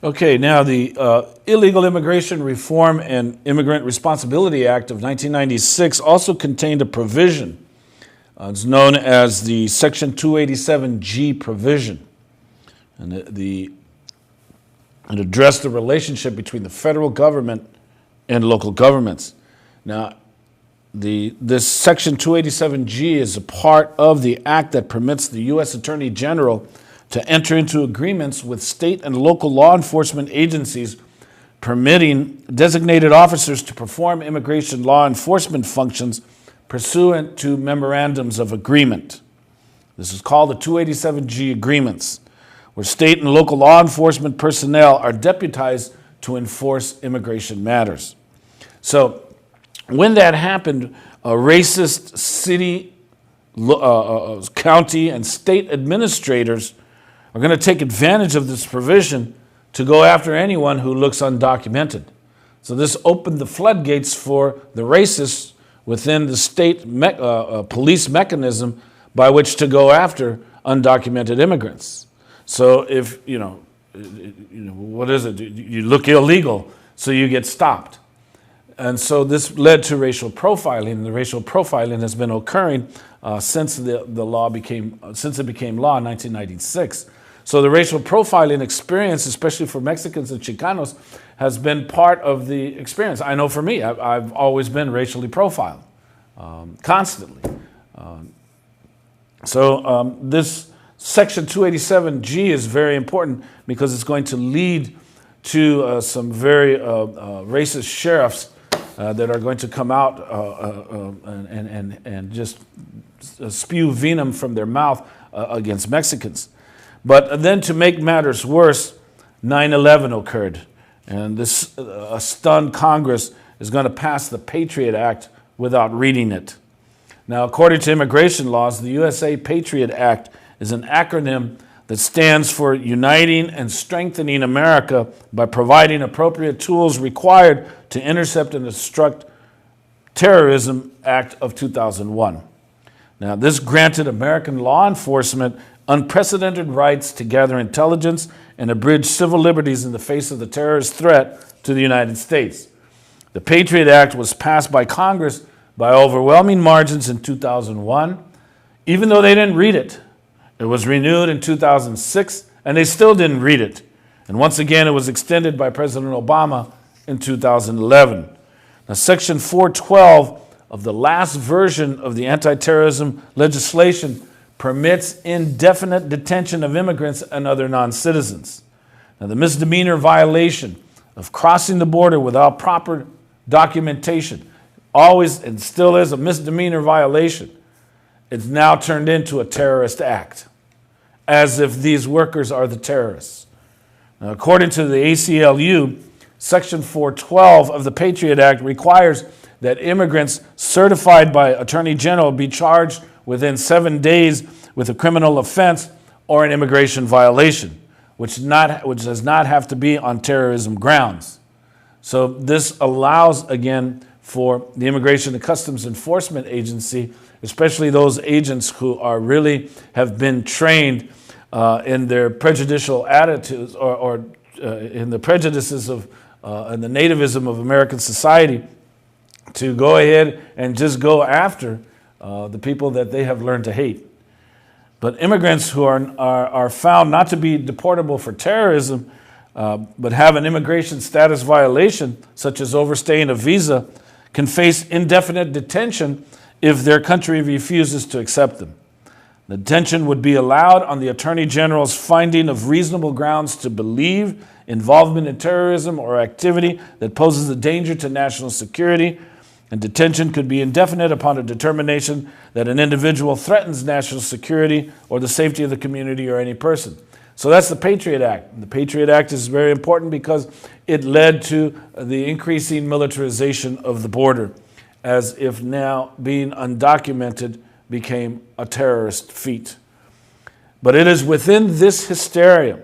Okay, now the Illegal Immigration Reform and Immigrant Responsibility Act of 1996 also contained a provision. It's known as the Section 287G provision. And it addressed the relationship between the federal government and local governments. Now, this Section 287G is a part of the act that permits the U.S. Attorney General to enter into agreements with state and local law enforcement agencies permitting designated officers to perform immigration law enforcement functions pursuant to memorandums of agreement. This is called the 287G agreements, where state and local law enforcement personnel are deputized to enforce immigration matters. So when that happened, racist city, county, and state administrators are going to take advantage of this provision to go after anyone who looks undocumented. So this opened the floodgates for the racists within the state police mechanism by which to go after undocumented immigrants. So if, what is it? You look illegal, so you get stopped. And so this led to racial profiling, and the racial profiling has been occurring since it became law in 1996. So the racial profiling experience, especially for Mexicans and Chicanos, has been part of the experience. I know for me, I've always been racially profiled, constantly. This Section 287G is very important because it's going to lead to some very racist sheriffs that are going to come out and just spew venom from their mouth against Mexicans. But then to make matters worse, 9/11 occurred, and this stunned Congress is going to pass the Patriot Act without reading it. Now, according to immigration laws, the USA Patriot Act is an acronym that stands for Uniting and Strengthening America by providing appropriate tools required to intercept and obstruct Terrorism Act of 2001. Now, this granted American law enforcement unprecedented rights to gather intelligence and abridge civil liberties in the face of the terrorist threat to the United States. The Patriot Act was passed by Congress by overwhelming margins in 2001, even though they didn't read it. It was renewed in 2006, and they still didn't read it. And once again, it was extended by President Obama in 2011. Now, Section 412 of the last version of the anti-terrorism legislation permits indefinite detention of immigrants and other non-citizens. Now, the misdemeanor violation of crossing the border without proper documentation always and still is a misdemeanor violation. It's now turned into a terrorist act, as if these workers are the terrorists. Now, according to the ACLU, Section 412 of the Patriot Act requires that immigrants certified by Attorney General be charged within 7 days with a criminal offense or an immigration violation, which does not have to be on terrorism grounds. So this allows, again, for the Immigration and Customs Enforcement Agency, especially those agents who have been trained in their prejudicial attitudes or in the prejudices of and the nativism of American society, to go ahead and just go after the people that they have learned to hate. But immigrants who are found not to be deportable for terrorism, but have an immigration status violation, such as overstaying a visa, can face indefinite detention if their country refuses to accept them. The detention would be allowed on the Attorney General's finding of reasonable grounds to believe involvement in terrorism or activity that poses a danger to national security, and detention could be indefinite upon a determination that an individual threatens national security or the safety of the community or any person. So that's the Patriot Act. The Patriot Act is very important because it led to the increasing militarization of the border, as if now being undocumented became a terrorist feat. But it is within this hysteria